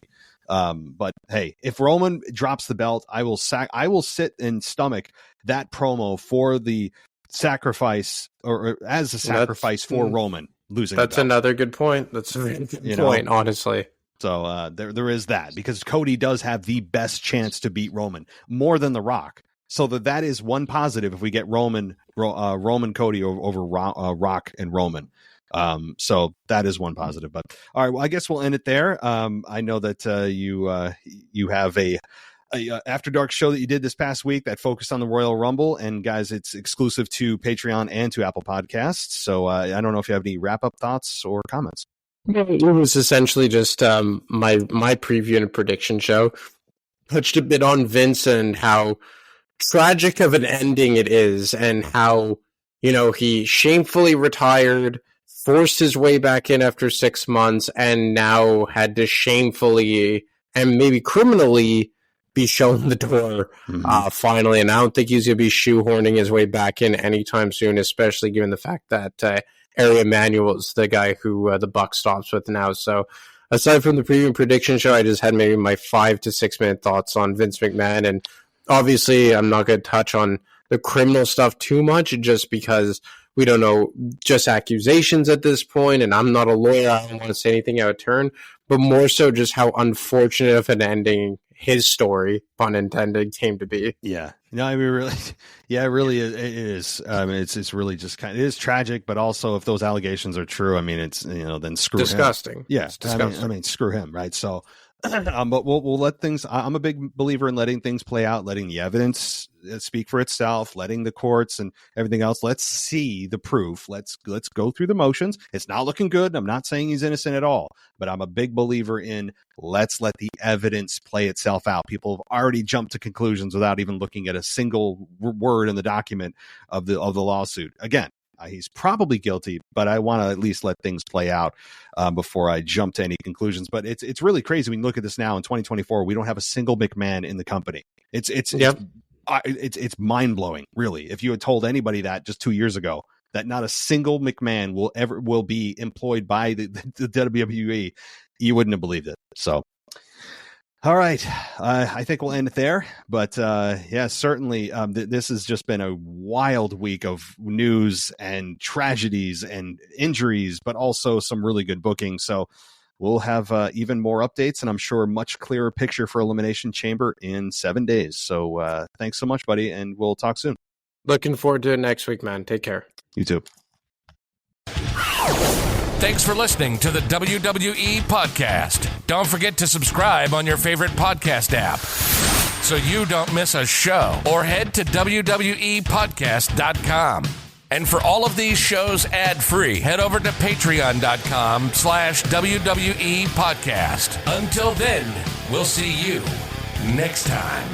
But hey, if Roman drops the belt, I will sit and stomach that promo for the sacrifice, or as a sacrifice for Roman losing. That's another good point. That's a very good point, honestly. So there is that, because Cody does have the best chance to beat Roman, more than The Rock. So that is one positive if we get Roman Cody over Rock and Roman. So that is one positive. But all right, well, I guess we'll end it there. I know that you have a After Dark show that you did this past week that focused on the Royal Rumble, and guys, it's exclusive to Patreon and to Apple Podcasts. So I don't know if you have any wrap up thoughts or comments. It was essentially just my preview and prediction show. Touched a bit on Vince and how tragic of an ending it is, and how, he shamefully retired, forced his way back in after 6 months, and now had to shamefully and maybe criminally be shown the door finally. And I don't think he's going to be shoehorning his way back in anytime soon, especially given the fact that Ari Emanuel is the guy who the buck stops with now. So aside from the preview and prediction show, I just had maybe my 5 to 6 minute thoughts on Vince McMahon. And obviously, I'm not going to touch on the criminal stuff too much, just because we don't know, just accusations at this point, and I'm not a lawyer. I don't want to say anything out of turn, but more so just how unfortunate of an ending his story, pun intended, came to be. Yeah. No, I mean, really, yeah, it really is. It is. It's really just it is tragic, but also if those allegations are true, I mean, it's, then screw disgusting. him. Yeah. It's disgusting. I mean, screw him. Right. So, but we'll let things, I'm a big believer in letting things play out, letting the evidence speak for itself, letting the courts and everything else. Let's see the proof. Let's go through the motions. It's not looking good. I'm not saying he's innocent at all, but I'm a big believer in let's let the evidence play itself out. People have already jumped to conclusions without even looking at a single word in the document of the lawsuit. Again, He's probably guilty, but I want to at least let things play out before I jump to any conclusions. But it's really crazy when you look at this now in 2024. We don't have a single McMahon in the company. It's mind blowing, really. If you had told anybody that just 2 years ago, that not a single McMahon will be employed by the WWE, you wouldn't have believed it. So. All right. I think we'll end it there. But yeah, certainly this has just been a wild week of news and tragedies and injuries, but also some really good booking. So we'll have even more updates, and I'm sure a much clearer picture for Elimination Chamber in 7 days. So thanks so much, buddy, and we'll talk soon. Looking forward to it next week, man. Take care. You too. Thanks for listening to the WWE Podcast. Don't forget to subscribe on your favorite podcast app so you don't miss a show, or head to WWEpodcast.com. And for all of these shows ad-free, head over to patreon.com/WWE Podcast. Until then, we'll see you next time.